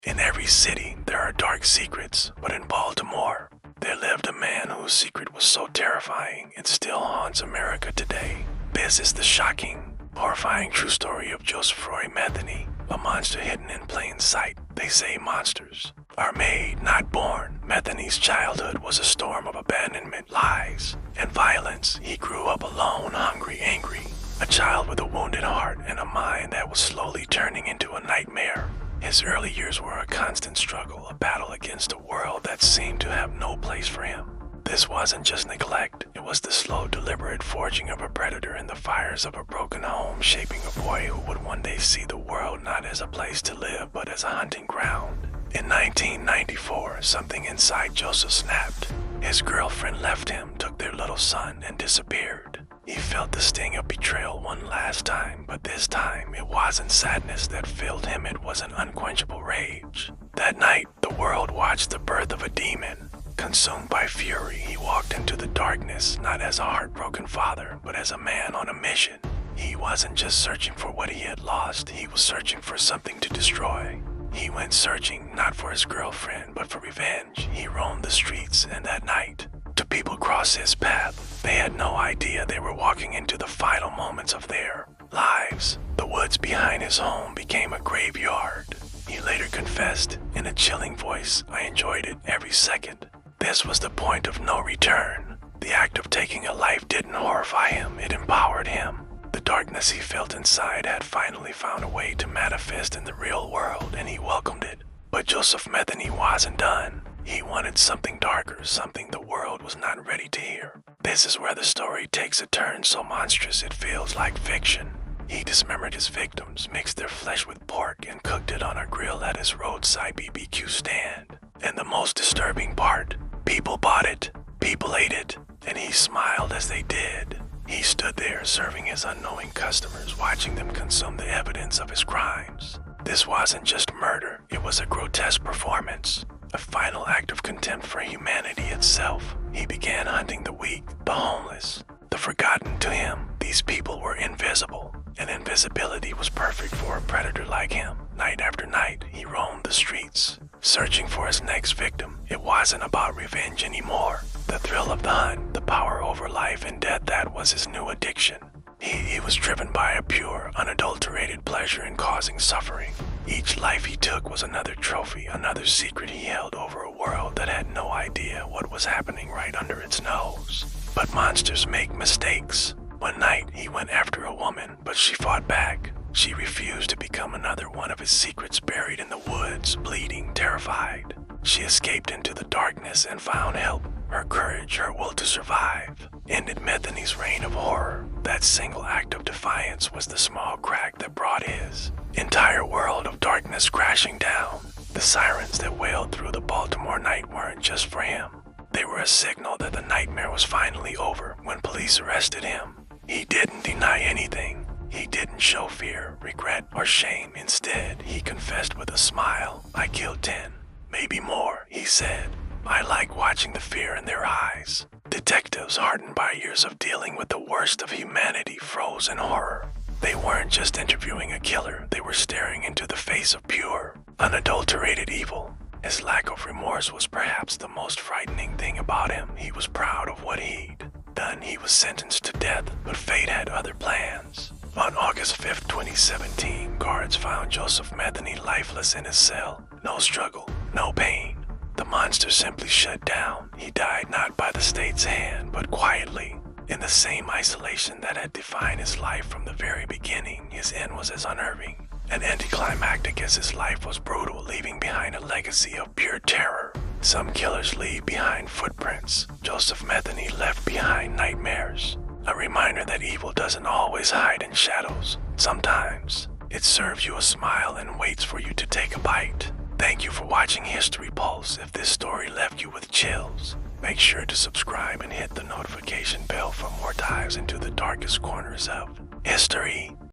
In every city, there are dark secrets, but in Baltimore, there lived a man whose secret was so terrifying it still haunts America today. This is the shocking, horrifying true story of Joseph Roy Metheny, a monster hidden in plain sight. They say monsters are made, not born. Metheny's childhood was a storm of abandonment, lies, and violence. He grew up alone, hungry, angry, a child with a wounded heart and a mind that was slowly turning into a nightmare. His early years were a constant struggle, a battle against a world that seemed to have no place for him. This wasn't just neglect, it was the slow, deliberate forging of a predator in the fires of a broken home, shaping a boy who would one day see the world not as a place to live, but as a hunting ground. In 1994, something inside Joseph snapped. His girlfriend left him, took their little son, and disappeared. He felt the sting of betrayal one last time, but this time it wasn't sadness that filled him, it was an unquenchable rage. That night, the world watched the birth of a demon. Consumed by fury, he walked into the darkness, not as a heartbroken father, but as a man on a mission. He wasn't just searching for what he had lost, he was searching for something to destroy. He went searching, not for his girlfriend, but for revenge. He roamed the streets, and that night, two people crossed his path. They had no idea they were walking into the final moments of their lives. The woods behind his home became a graveyard. He later confessed, in a chilling voice, "I enjoyed it every second." This was the point of no return. The act of taking a life didn't horrify him, it empowered him. The darkness he felt inside had finally found a way to manifest in the real world, and he welcomed it. But Joseph Metheny wasn't done. He wanted something darker, something the world was not ready to hear. This is where the story takes a turn so monstrous it feels like fiction. He dismembered his victims, mixed their flesh with pork, and cooked it on a grill at his roadside BBQ stand. And the most disturbing part, people bought it, people ate it, and he smiled as they did. He stood there serving his unknowing customers, watching them consume the evidence of his crimes. This wasn't just murder, it was a grotesque performance, a final act of contempt for humanity itself. He began hunting the weak, the homeless, the forgotten. To him, these people were invisible, and invisibility was perfect for a predator like him. Night after night, he roamed the streets, searching for his next victim. It wasn't about revenge anymore. The thrill of the hunt, the power over life and death, that was his new addiction. He was driven by a pure, unadulterated pleasure in causing suffering. Each life he took was another trophy, another secret he held over a world that had no idea what was happening right under its nose. But monsters make mistakes. One night, he went after a woman, but she fought back. She refused to become another one of his secrets, buried in the woods, bleeding, terrified. She escaped into the darkness and found help. Her courage, her will to survive, ended Metheny's reign of horror. That single act of defiance was the small crack that brought his entire world of darkness crashing down. The sirens that wailed through the Baltimore night weren't just for him. They were a signal that the nightmare was finally over. When police arrested him, he didn't deny anything. He didn't show fear, regret, or shame. Instead, he confessed with a smile. "I killed 10, maybe more," he said. "I like watching the fear in their eyes." Detectives, hardened by years of dealing with the worst of humanity, froze in horror. They weren't just interviewing a killer, they were staring into the face of pure, unadulterated evil. His lack of remorse was perhaps the most frightening thing about him. He was proud of what he'd done. He was sentenced to death, but fate had other plans. On August 5th, 2017, guards found Joseph Metheny lifeless in his cell. No struggle, no pain. The monster simply shut down. He died not by the state's hand, but quietly. In the same isolation that had defined his life from the very beginning, his end was as unnerving and anticlimactic as his life was brutal, leaving behind a legacy of pure terror. Some killers leave behind footprints. Joseph Metheny left behind nightmares. A reminder that evil doesn't always hide in shadows. Sometimes, it serves you a smile and waits for you to take a bite. Thank you for watching History Pulse. If this story left you with chills, make sure to subscribe and hit the notification bell for more dives into the darkest corners of history.